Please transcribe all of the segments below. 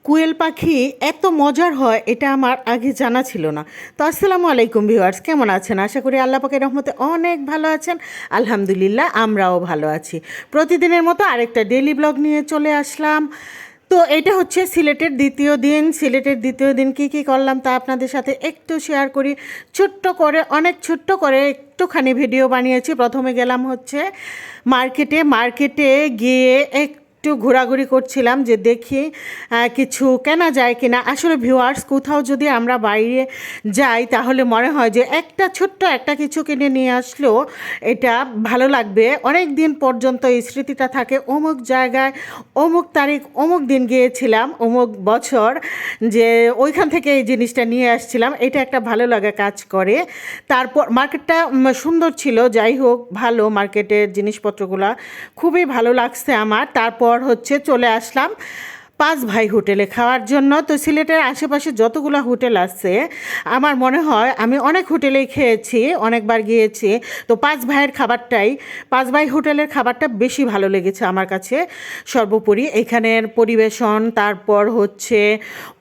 কোয়েল পাখি এত মজার হয় এটা আমার আগে জানা ছিল না। তো আসসালামু আলাইকুম ভিউয়ার্স, কেমন আছেন? আশা করি আল্লাহ পাকের রহমতে অনেক ভালো আছেন। আলহামদুলিল্লাহ আমরাও ভালো আছি। প্রতিদিনের মতো আরেকটা ডেইলি ব্লগ নিয়ে চলে আসলাম। তো এটা হচ্ছে সিলেটের দ্বিতীয় দিন। সিলেটের দ্বিতীয় দিন কী কী করলাম তা আপনাদের সাথে একটু শেয়ার করি। ছোট্ট করে, অনেক ছোট্ট করে একটুখানি ভিডিও বানিয়েছি। প্রথমে গেলাম হচ্ছে মার্কেটে গিয়ে একটু ঘোরাঘুরি করছিলাম যে দেখি কিছু কেনা যায় কিনা। আসলে ভিউয়ার্স, কোথাও যদি আমরা বাইরে যাই তাহলে মনে হয় যে ছোট্ট একটা কিছু কিনে নিয়ে আসলেও এটা ভালো লাগবে, অনেক দিন পর্যন্ত এই স্মৃতিটা থাকে। অমুক জায়গায় অমুক তারিখ অমুক দিন গিয়েছিলাম, অমুক বছর, যে ওইখান থেকে এই জিনিসটা নিয়ে আসছিলাম, এটা একটা ভালো লাগা কাজ করে। তারপর মার্কেটটা সুন্দর ছিল, যাই হোক ভালো, মার্কেটের জিনিসপত্রগুলো খুবই ভালো লাগছে আমার। তারপর হচ্ছে চলে আসলাম পাঁচ ভাই হোটেলে খাওয়ার জন্য। তো সিলেটের আশেপাশে যতগুলো হোটেল আছে আমার মনে হয় আমি অনেক হোটেলেই খেয়েছি, অনেকবার গিয়েছি। তো পাঁচ ভাই হোটেলের খাবারটা বেশি ভালো লেগেছে আমার কাছে। সর্বোপরি এখানের পরিবেশন, তারপর হচ্ছে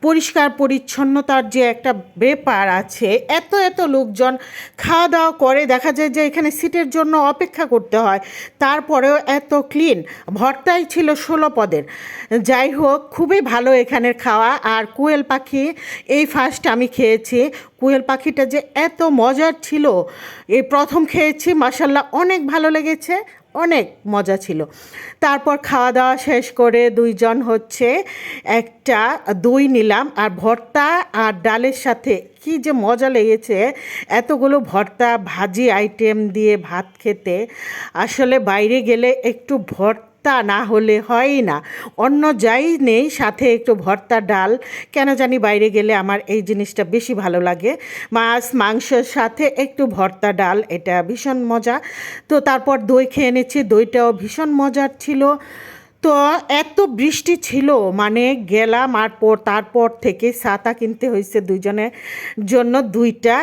পরিষ্কার পরিচ্ছন্নতার যে একটা ব্যাপার আছে, এত লোকজন খাওয়া দাওয়া করে, দেখা যায় যে এখানে সিটের জন্য অপেক্ষা করতে হয়, তারপরেও এত ক্লিন। ভর্তাই ছিল 16 পদের। যাই হোক, খুবই ভালো এখানের খাওয়া। আর কোয়েল পাখি এই ফার্স্ট আমি খেয়েছি। কোয়েল পাখিটা যে এত মজার ছিল, এই প্রথম খেয়েছি, মাশাল্লাহ অনেক ভালো লেগেছে, অনেক মজা ছিল। তারপর খাওয়া দাওয়া শেষ করে দুইজন হচ্ছে একটা দই নিলাম, আর ভর্তা আর ডালের সাথে কি যে মজা লেগেছে। এতগুলো ভর্তা ভাজি আইটেম দিয়ে ভাত খেতে আসলে বাইরে গেলে একটু ভর্তা না হলে হয়ই না। অন্য যাই নেই, সাথে একটু ভর্তা ডাল, কেন জানি বাইরে গেলে আমার এই জিনিসটা বেশি ভালো লাগে। মাছ মাংসের সাথে একটু ভর্তা ডাল, এটা ভীষণ মজা। তো তারপর দই খেয়ে নিচ্ছি, দইটাও ভীষণ মজার ছিল। তো এত বৃষ্টি ছিল, মানে গেলাম আর তারপর থেকে ছাতা কিনতে হয়েছে দুইজনের জন্য দুইটা।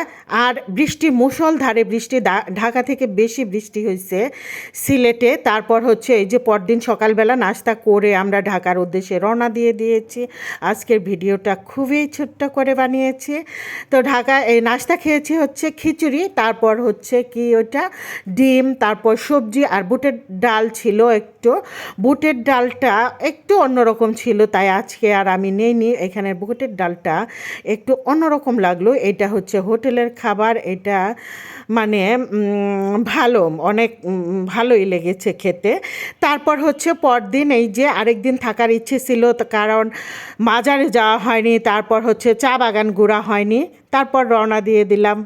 আর বৃষ্টি, মুষলধারে বৃষ্টি, ঢাকা থেকে বেশি বৃষ্টি হয়েছে সিলেটে। তারপর হচ্ছে এই যে পরদিন সকালবেলা নাস্তা করে আমরা ঢাকার উদ্দেশ্যে রওনা দিয়েছি। আজকের ভিডিওটা খুবই ছোট্ট করে বানিয়েছি। তো ঢাকায় এই নাস্তা খেয়েছি হচ্ছে খিচুড়ি, তারপর হচ্ছে কি ওটা ডিম, তারপর সবজি আর বুটের ডাল ছিল। একটু বুটের ডালটা একটু অন্যরকম ছিল, তাই আজকে আর আমি নেইনি। এখানের বুটের ডালটা একটু অন্যরকম লাগলো। এটা হচ্ছে হোটেলের খাবার, এটা মানে ভালো, অনেক ভালোই লেগেছে খেতে। তারপর হচ্ছে পরদিন এই যে আরেকদিন থাকার ইচ্ছে ছিল, কারণ মাজারে যাওয়া হয়নি, তারপর হচ্ছে চা বাগান ঘোরা হয়নি, তারপর রওনা দিয়ে দিলাম।